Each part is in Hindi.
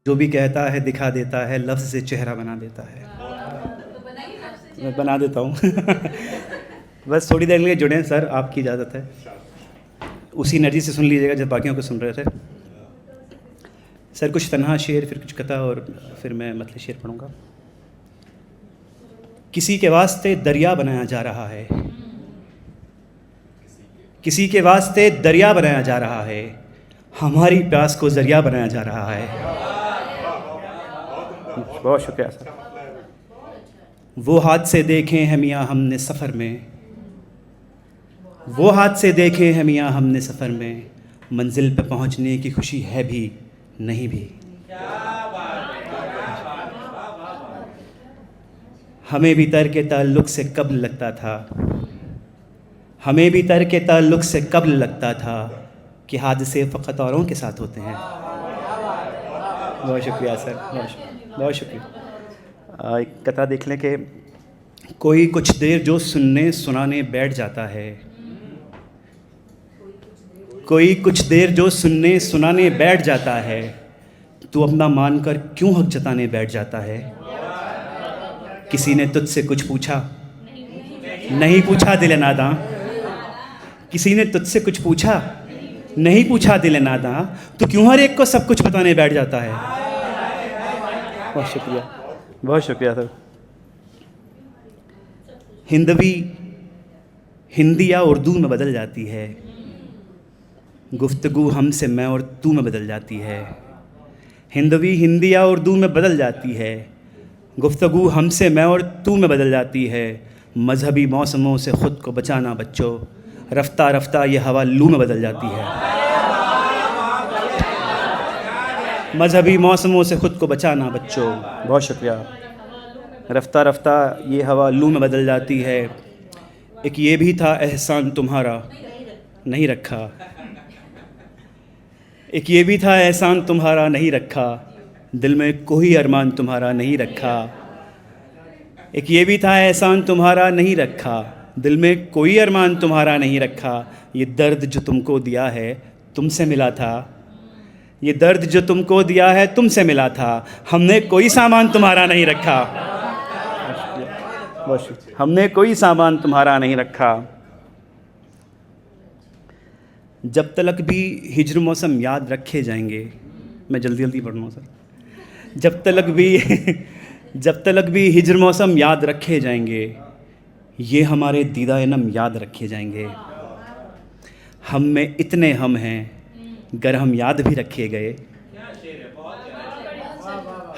जो भी कहता है दिखा देता है, लफ्ज़ से चेहरा बना देता है। मैं बना देता हूँ। बस थोड़ी देर के लिए जुड़े हैं सर, आपकी इजाज़त है। उसी एनर्जी से सुन लीजिएगा जब बाकियों को सुन रहे थे। सर कुछ तन्हा शेर, फिर कुछ कथा, और फिर मैं मतलब शेर पढ़ूँगा। किसी के वास्ते दरिया बनाया जा रहा है, किसी के वास्ते दरिया बनाया जा रहा है, हमारी प्यास को ज़रिया बनाया जा रहा है। बहुत शुक्रिया सर। वो हादसे देखे हैं मियाँ हमने सफ़र में, वो हादसे देखे हैं मियाँ हमने सफ़र में, मंजिल पे पहुँचने की खुशी है भी नहीं भी। हमें भी तर्क ताल्लुक़ से कब्ल लगता था, हमें भी तर्क ताल्लुक़ से कब्ल लगता था कि हादसे फ़कत औरों के साथ होते हैं। बहुत शुक्रिया सर, बहुत शुक्रिया। एक कथा देख लें कि कोई कुछ देर जो सुनने सुनाने बैठ जाता है, कोई कुछ देर जो सुनने सुनाने बैठ जाता है, तू अपना मानकर क्यों हक जताने बैठ जाता है। किसी ने तुझसे कुछ पूछा, नहीं पूछा दिल नादां, किसी ने तुझसे कुछ पूछा, नहीं पूछा दिल नादां, तो क्यों हर एक को सब कुछ बताने बैठ जाता है। बहुत शुक्रिया, बहुत शुक्रिया सर। हिंदवी हिंदी या उर्दू में बदल जाती है, गुफ्तगू हमसे मैं और तू में बदल जाती है। हिंदवी हिंदी या उर्दू में बदल जाती है, गुफ्तगू हमसे मैं और तू में बदल जाती है। मजहबी मौसमों से ख़ुद को बचाना बच्चों, रफ्ता रफ्ता ये हवा लू में बदल जाती है। मजहबी मौसमों से ख़ुद को बचाना बच्चों, बहुत शुक्रिया। रफ्ता रफ्ता ये हवा लू में बदल जाती है। एक ये भी था एहसान तुम्हारा नहीं रखा, एक ये भी था एहसान तुम्हारा नहीं रखा, दिल में कोई अरमान तुम्हारा नहीं रखा। एक ये भी था एहसान तुम्हारा नहीं रखा, दिल में कोई अरमान तुम्हारा नहीं रखा। ये दर्द जो तुमको दिया है तुमसे मिला था, ये दर्द जो तुमको दिया है तुमसे मिला था, हमने कोई सामान तुम्हारा नहीं रखा, हमने कोई सामान तुम्हारा नहीं रखा। जब तलक भी हिज्र मौसम याद रखे जाएंगे, मैं जल्दी जल्दी पढ़ रहा हूँ सर। जब तलक भी हिज्र मौसम याद रखे जाएंगे, ये हमारे दीदा नम याद रखे जाएंगे। हम में इतने हम हैं गर हम याद भी रखे गए,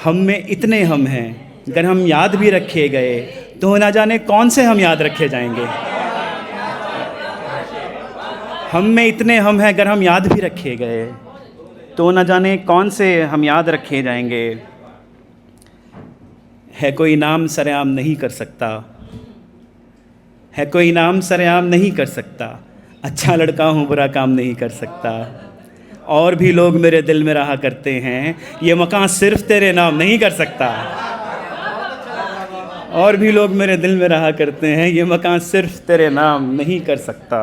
हम में इतने हम हैं गर हम याद भी रखे गए, तो ना जाने कौन से हम याद रखे जाएंगे। हम में इतने हम हैं गर हम याद भी रखे गए, तो न जाने कौन से हम याद रखे जाएंगे। है कोई नाम सरेआम नहीं कर सकता, है कोई नाम सरेआम नहीं कर सकता, अच्छा लड़का हूँ बुरा काम नहीं कर सकता। और भी लोग मेरे दिल में रहा करते हैं, ये मकान सिर्फ तेरे नाम नहीं कर सकता। और भी लोग मेरे दिल में रहा करते हैं, ये मकान सिर्फ तेरे नाम नहीं कर सकता।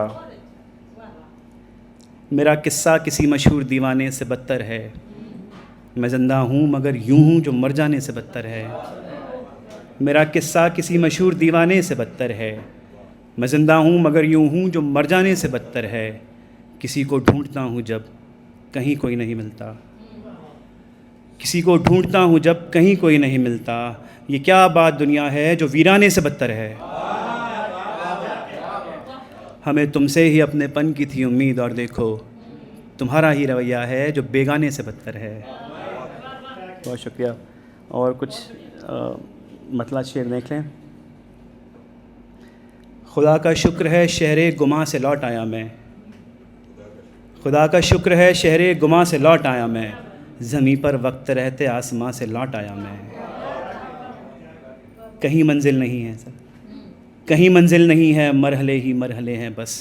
मेरा किस्सा किसी मशहूर दीवाने से बदतर है, मैं ज़िंदा हूँ मगर यूँ हूँ जो मर जाने से बदतर है। मेरा किस्सा किसी मशहूर दीवाने से बदतर है, मैं ज़िंदा हूँ मगर यूँ हूँ जो मर जाने से बदतर है। किसी को ढूंढता हूँ जब कहीं कोई नहीं मिलता, किसी को ढूंढता हूँ जब कहीं कोई नहीं मिलता। ये क्या बात दुनिया है जो वीराने से बदतर है। हमें तुमसे ही अपनेपन की थी उम्मीद, और देखो तुम्हारा ही रवैया है जो बेगाने से बदतर है। बहुत शुक्रिया। और कुछ मतलब शेर देख लें। खुदा का शुक्र है शहरे गुमा से लौट आया मैं, खुदा का शुक्र है शहरे गुमा से लौट आया मैं, ज़मीं पर वक्त रहते आसमां से लौट आया मैं। कहीं मंजिल नहीं है सर, कहीं मंजिल नहीं है, मरहले ही मरहले हैं बस।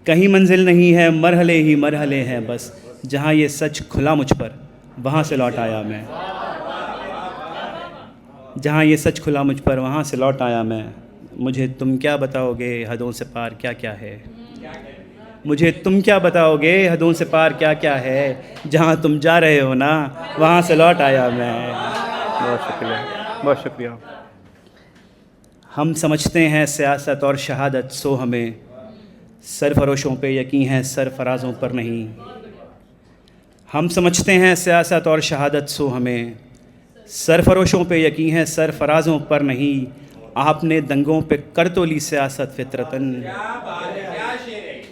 कहीं मंजिल नहीं है, मरहले ही मरहले हैं बस। जहाँ ये सच खुला मुझ पर वहाँ से लौट आया मैं, जहाँ ये सच खुला मुझ पर वहाँ से लौट आया मैं। मुझे तुम क्या बताओगे हदों से पार क्या क्या है, मुझे तुम क्या बताओगे हदों से पार क्या क्या है, जहाँ तुम जा रहे हो ना वहाँ से लौट आया मैं। बहुत शुक्रिया, बहुत शुक्रिया। हम समझते हैं सियासत और शहादत, सो हमें सरफरोशों पे यकीन है सरफराजों पर नहीं। हम समझते हैं सियासत और शहादत, सो हमें सरफरोशों पे यकीन है सरफराजों पर नहीं। आपने दंगों पे कर तो ली सियासत फितरतन,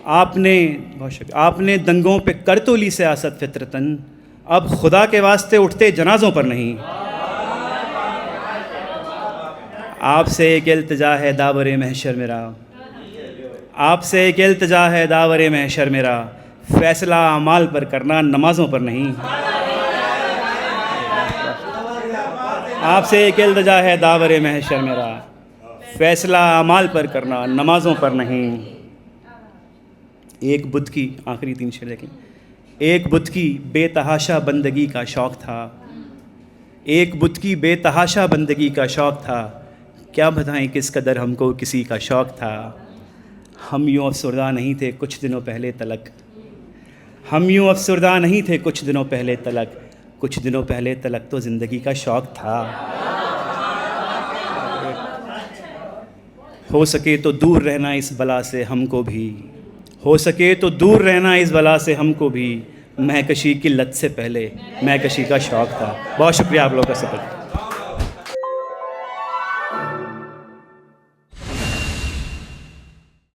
आपने दंगों पे कर तो ली सियासत फितरतन, अब खुदा के वास्ते उठते जनाजों पर नहीं। आपसे एक इल्तिजा है दावरे महशर मेरा, आपसे एक इल्तिजा है दावरे महशर मेरा, फैसला अमाल पर करना नमाज़ों पर नहीं। आपसे एक इल्तिजा है दावरे महशर मेरा, फैसला अमाल पर करना नमाज़ों पर नहीं। एक बुत की, आखिरी 3 शेर देखें। एक बुत की बेतहाशा बंदगी का शौक़ था, एक बुत की बेतहाशा बंदगी का शौक़ था, क्या बताएं किस कदर हमको किसी का शौक़ था। हम यूँ अफसरदा नहीं थे कुछ दिनों पहले तलक, हम यूँ अफसरदा नहीं थे कुछ दिनों पहले तलक, कुछ दिनों पहले तलक तो ज़िंदगी का शौक़ था। हो सके तो दूर रहना इस बला से हमको भी, हो सके तो दूर रहना इस बला से हमको भी, महकशी की लत से पहले महकशी का शौक़ था। बहुत शुक्रिया आप लोगों का सपोर्ट।